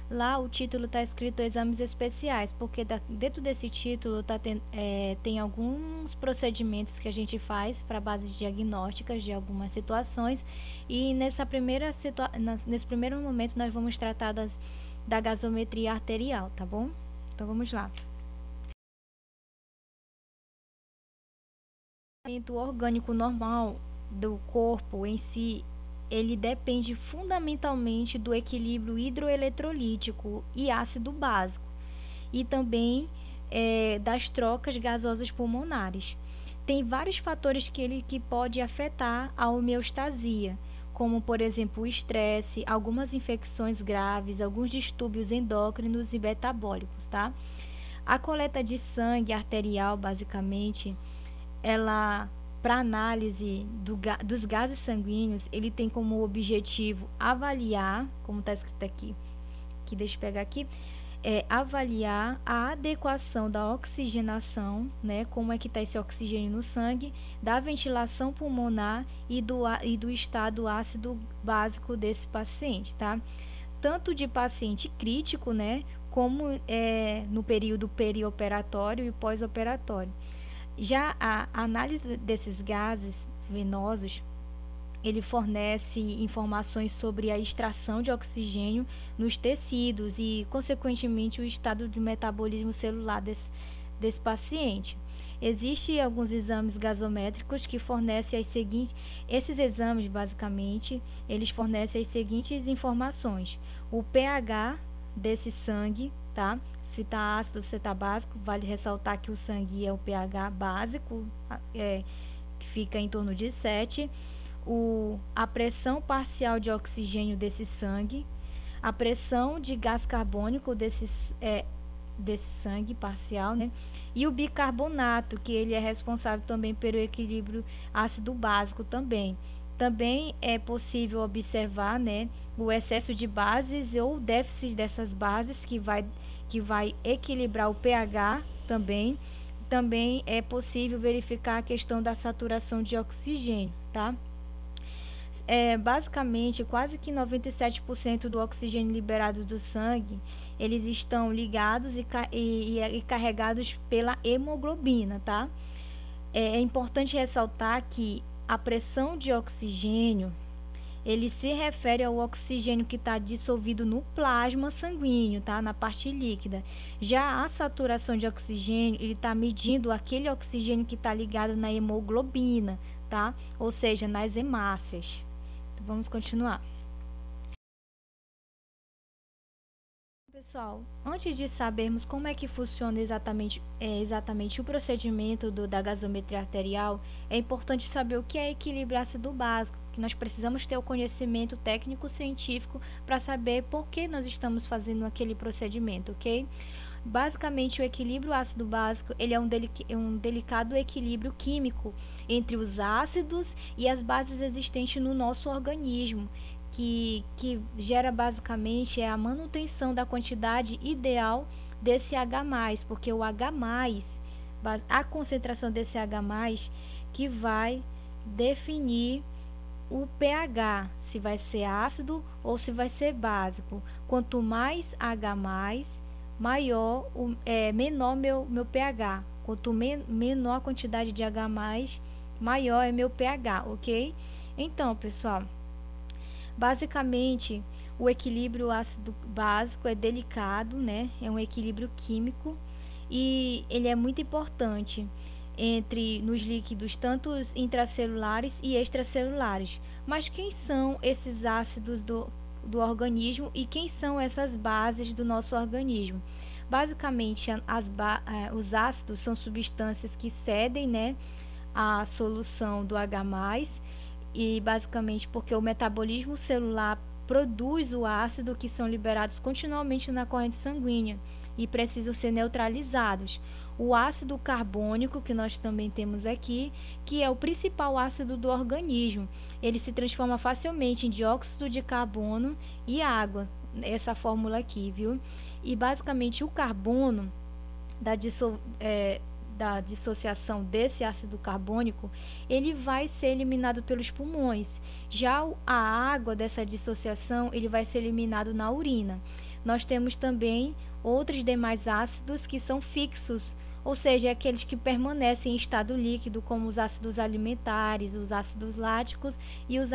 lá o título está escrito exames especiais, porque dentro desse título tem alguns procedimentos que a gente faz para bases diagnósticas de algumas situações, e nesse primeiro momento nós vamos tratar da gasometria arterial, tá bom? Então vamos lá. O funcionamento orgânico normal do corpo em si, ele depende fundamentalmente do equilíbrio hidroeletrolítico e ácido básico, e também das trocas gasosas pulmonares. Tem vários fatores que pode afetar a homeostasia, como por exemplo o estresse, algumas infecções graves, alguns distúrbios endócrinos e metabólicos, tá? A coleta de sangue arterial, basicamente, ela, para análise dos gases sanguíneos, ele tem como objetivo avaliar, como está escrito aqui, que deixa eu pegar aqui, avaliar a adequação da oxigenação, né, como é que está esse oxigênio no sangue, da ventilação pulmonar e do estado ácido básico desse paciente, tá? Tanto de paciente crítico, né, como no período perioperatório e pós-operatório. Já a análise desses gases venosos, ele fornece informações sobre a extração de oxigênio nos tecidos e, consequentemente, o estado de metabolismo celular desse paciente. Existem alguns exames gasométricos que fornecem esses exames, basicamente, eles fornecem as seguintes informações: o pH desse sangue, tá? Se está ácido, se está básico. Vale ressaltar que o sangue é o pH básico, que fica em torno de 7. A pressão parcial de oxigênio desse sangue, a pressão de gás carbônico desse sangue parcial, né? E o bicarbonato, que ele é responsável também pelo equilíbrio ácido básico também. Também é possível observar, né, o excesso de bases ou déficit dessas bases que vai equilibrar o pH também. Também é possível verificar a questão da saturação de oxigênio, tá? Basicamente, quase que 97% do oxigênio liberado do sangue, eles estão ligados e carregados pela hemoglobina, tá? É importante ressaltar que a pressão de oxigênio, ele se refere ao oxigênio que está dissolvido no plasma sanguíneo, tá? Na parte líquida. Já a saturação de oxigênio, ele está medindo aquele oxigênio que está ligado na hemoglobina, tá? Ou seja, nas hemácias. Então, vamos continuar. Pessoal, antes de sabermos como é que funciona exatamente o procedimento da gasometria arterial, é importante saber o que é equilíbrio ácido básico, que nós precisamos ter o conhecimento técnico-científico para saber por que nós estamos fazendo aquele procedimento, ok? Basicamente, o equilíbrio ácido básico, ele é um delicado equilíbrio químico entre os ácidos e as bases existentes no nosso organismo, que gera basicamente a manutenção da quantidade ideal desse H+, porque o H+, a concentração desse H+, que vai definir o pH, se vai ser ácido ou se vai ser básico. Quanto mais H+, menor meu pH. Quanto menor a quantidade de H+, maior é meu pH, ok? Então, pessoal, basicamente, o equilíbrio ácido básico é delicado, né? É um equilíbrio químico e ele é muito importante nos líquidos tanto intracelulares e extracelulares. Mas quem são esses ácidos do organismo e quem são essas bases do nosso organismo? Basicamente, os ácidos são substâncias que cedem, né, a solução do H+, e basicamente porque o metabolismo celular produz o ácido que são liberados continuamente na corrente sanguínea e precisam ser neutralizados. O ácido carbônico, que nós também temos aqui, que é o principal ácido do organismo, ele se transforma facilmente em dióxido de carbono e água, essa fórmula aqui, viu? E basicamente o carbono da dissociação desse ácido carbônico, ele vai ser eliminado pelos pulmões. Já a água dessa dissociação, ele vai ser eliminado na urina. Nós temos também outros demais ácidos que são fixos, ou seja, aqueles que permanecem em estado líquido, como os ácidos alimentares, os ácidos láticos e os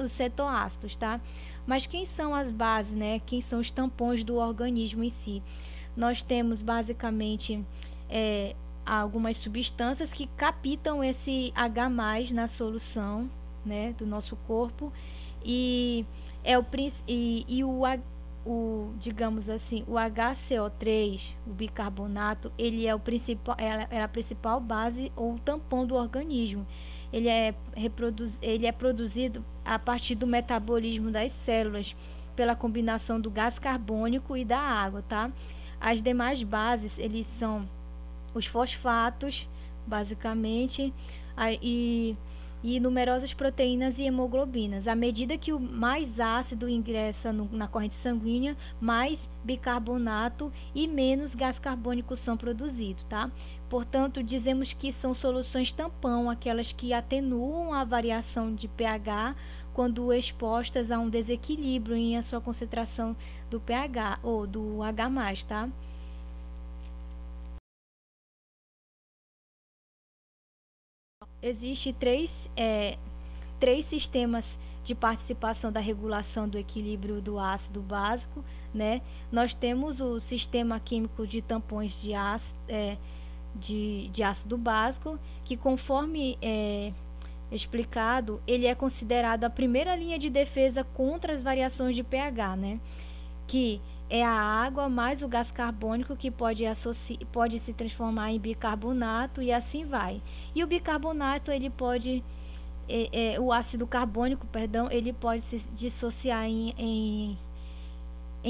cetoácidos, tá? Mas quem são as bases, né? Quem são os tampões do organismo em si? Nós temos basicamente algumas substâncias que captam esse H+ na solução, né, do nosso corpo, e digamos assim, o HCO3, o bicarbonato, ele é a principal base ou tampão do organismo. Ele é produzido a partir do metabolismo das células, pela combinação do gás carbônico e da água, tá? As demais bases, eles são os fosfatos, basicamente, e numerosas proteínas e hemoglobinas. À medida que o mais ácido ingressa na corrente sanguínea, mais bicarbonato e menos gás carbônico são produzidos, tá? Portanto, dizemos que são soluções tampão, aquelas que atenuam a variação de pH quando expostas a um desequilíbrio em a sua concentração do pH ou do H+, tá? Existem três sistemas de participação da regulação do equilíbrio do ácido básico, né? Nós temos o sistema químico de tampões de ácido básico, que, conforme explicado, ele é considerado a primeira linha de defesa contra as variações de pH, né? Que é a água mais o gás carbônico, que pode se transformar em bicarbonato e assim vai. E o bicarbonato, ele pode, o ácido carbônico, perdão, ele pode se dissociar em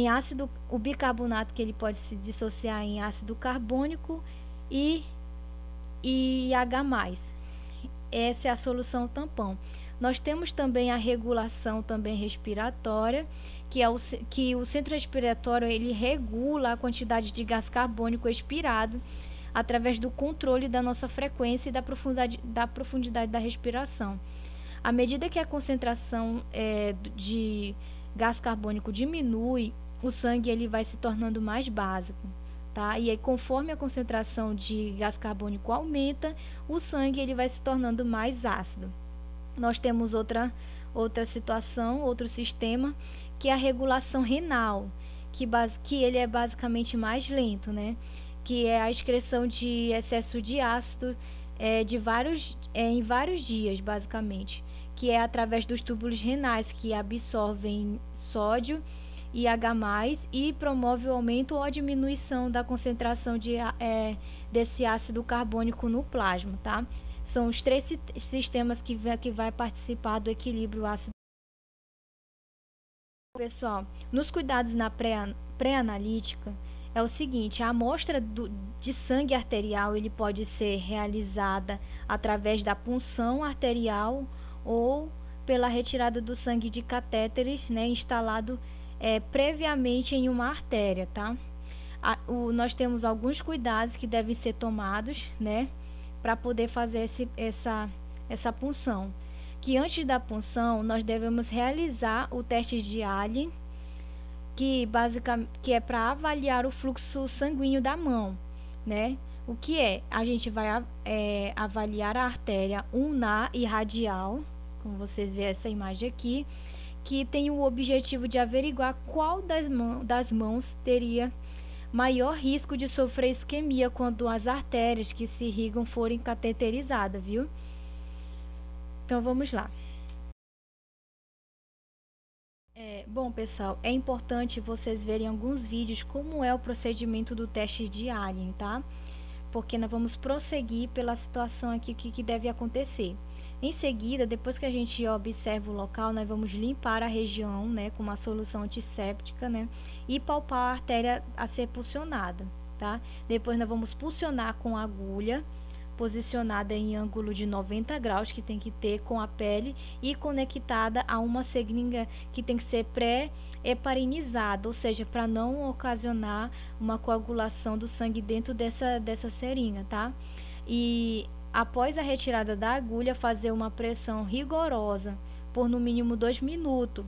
ácido, o bicarbonato, que ele pode se dissociar em ácido carbônico e H+. Essa é a solução tampão. Nós temos também a regulação também respiratória, que o centro respiratório, ele regula a quantidade de gás carbônico expirado através do controle da nossa frequência e da profundidade da respiração. À medida que a concentração de gás carbônico diminui, o sangue ele vai se tornando mais básico, tá? E aí, conforme a concentração de gás carbônico aumenta, o sangue ele vai se tornando mais ácido. Nós temos outra situação, outro sistema, que é a regulação renal, que ele é basicamente mais lento, né? Que é a excreção de excesso de ácido em vários dias, basicamente, que é através dos túbulos renais, que absorvem sódio e H+, e promove o aumento ou a diminuição da concentração desse ácido carbônico no plasma, tá? São os três sistemas que vai participar do equilíbrio ácido. Pessoal, nos cuidados na pré-analítica, é o seguinte: a amostra de sangue arterial ele pode ser realizada através da punção arterial ou pela retirada do sangue de catéteres, né, instalado previamente em uma artéria, tá? Nós temos alguns cuidados que devem ser tomados, né, para poder fazer essa punção. Que antes da punção nós devemos realizar o teste de Allen, que é para avaliar o fluxo sanguíneo da mão, né? O que é? A gente vai avaliar a artéria ulnar e radial, como vocês veem essa imagem aqui, que tem o objetivo de averiguar qual das mãos teria maior risco de sofrer isquemia quando as artérias que se irrigam forem cateterizadas, viu? Então, vamos lá. Bom, pessoal, é importante vocês verem alguns vídeos como é o procedimento do teste de Allen, tá? Porque nós vamos prosseguir pela situação aqui que deve acontecer. Em seguida, depois que a gente observa o local, nós vamos limpar a região, né, com uma solução antisséptica, né, e palpar a artéria a ser pulsionada, tá? Depois nós vamos pulsionar com a agulha, posicionada em ângulo de 90 graus, que tem que ter com a pele, e conectada a uma seringa que tem que ser pré-heparinizada, ou seja, para não ocasionar uma coagulação do sangue dentro dessa seringa, tá? E após a retirada da agulha, fazer uma pressão rigorosa por no mínimo 2 minutos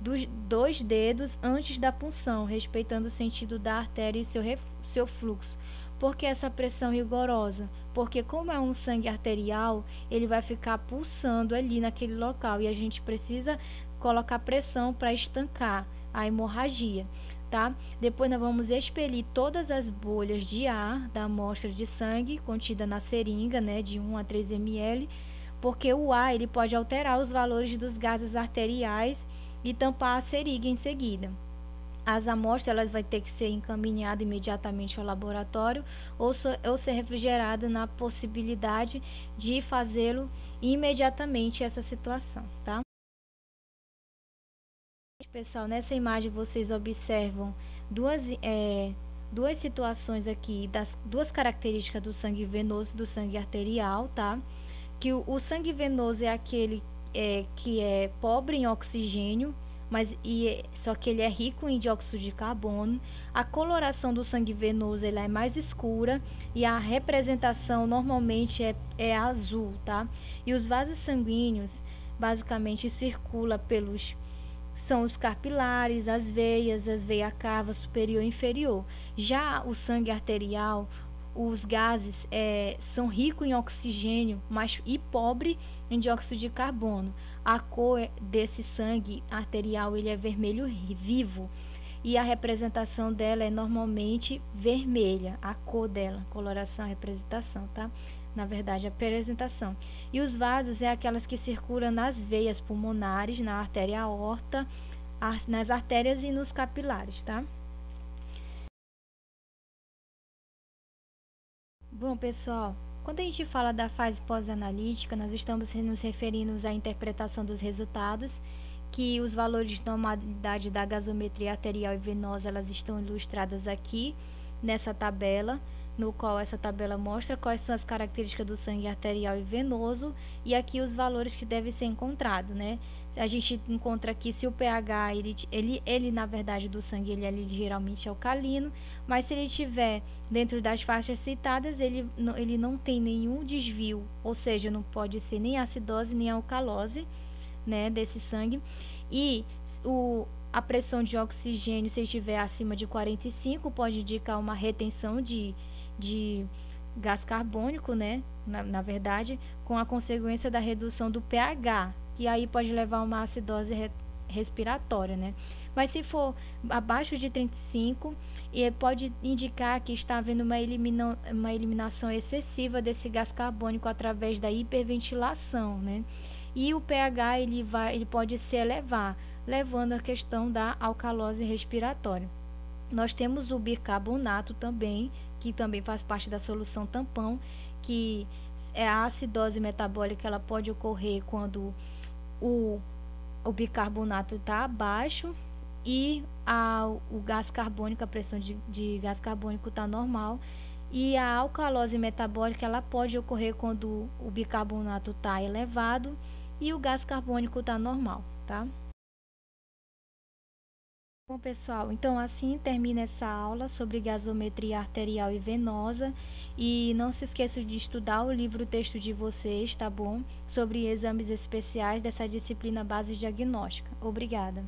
dos 2 dedos antes da punção, respeitando o sentido da artéria e seu fluxo. Por que essa pressão rigorosa? Porque como é um sangue arterial, ele vai ficar pulsando ali naquele local e a gente precisa colocar pressão para estancar a hemorragia, tá? Depois nós vamos expelir todas as bolhas de ar da amostra de sangue contida na seringa, né, de 1 a 3 ml, porque o ar ele pode alterar os valores dos gases arteriais e tampar a seringa em seguida. As amostras elas vai ter que ser encaminhada imediatamente ao laboratório ou ser refrigerada na possibilidade de fazê-lo imediatamente essa situação, tá? Pessoal, nessa imagem vocês observam duas situações aqui, das duas características do sangue venoso e do sangue arterial, tá? Que o sangue venoso é aquele que é pobre em oxigênio, só que ele é rico em dióxido de carbono. A coloração do sangue venoso ela é mais escura e a representação normalmente é azul, tá? E os vasos sanguíneos basicamente circula são os capilares, as veias cava superior e inferior. Já o sangue arterial, os gases são ricos em oxigênio, e pobre em dióxido de carbono. A cor desse sangue arterial ele é vermelho vivo e a representação dela é normalmente vermelha, a cor dela, coloração, representação, tá? Na verdade, a apresentação. E os vasos é aquelas que circulam nas veias pulmonares, na artéria aorta, nas artérias e nos capilares, tá? Bom, pessoal, quando a gente fala da fase pós-analítica, nós estamos nos referindo à interpretação dos resultados, que os valores de normalidade da gasometria arterial e venosa, elas estão ilustradas aqui nessa tabela, no qual essa tabela mostra quais são as características do sangue arterial e venoso e aqui os valores que devem ser encontrados, né? A gente encontra aqui se o pH, ele na verdade do sangue ele é ligeiramente alcalino, mas se ele estiver dentro das faixas citadas, ele não tem nenhum desvio, ou seja, não pode ser nem acidose nem alcalose, né, desse sangue. E a pressão de oxigênio, se estiver acima de 45, pode indicar uma retenção de gás carbônico, né? Na verdade, com a consequência da redução do pH, que aí pode levar a uma acidose respiratória, né? Mas se for abaixo de 35, pode indicar que está havendo uma eliminação excessiva desse gás carbônico através da hiperventilação, né? E o pH ele pode se elevar, levando à questão da alcalose respiratória. Nós temos o bicarbonato também, que também faz parte da solução tampão, que a acidose metabólica ela pode ocorrer quando o bicarbonato está abaixo e o gás carbônico, a pressão de gás carbônico está normal. E a alcalose metabólica ela pode ocorrer quando o bicarbonato está elevado e o gás carbônico está normal, tá? Bom, pessoal, então assim termina essa aula sobre gasometria arterial e venosa. E não se esqueçam de estudar o livro texto de vocês, tá bom? Sobre exames especiais dessa disciplina base diagnóstica. Obrigada.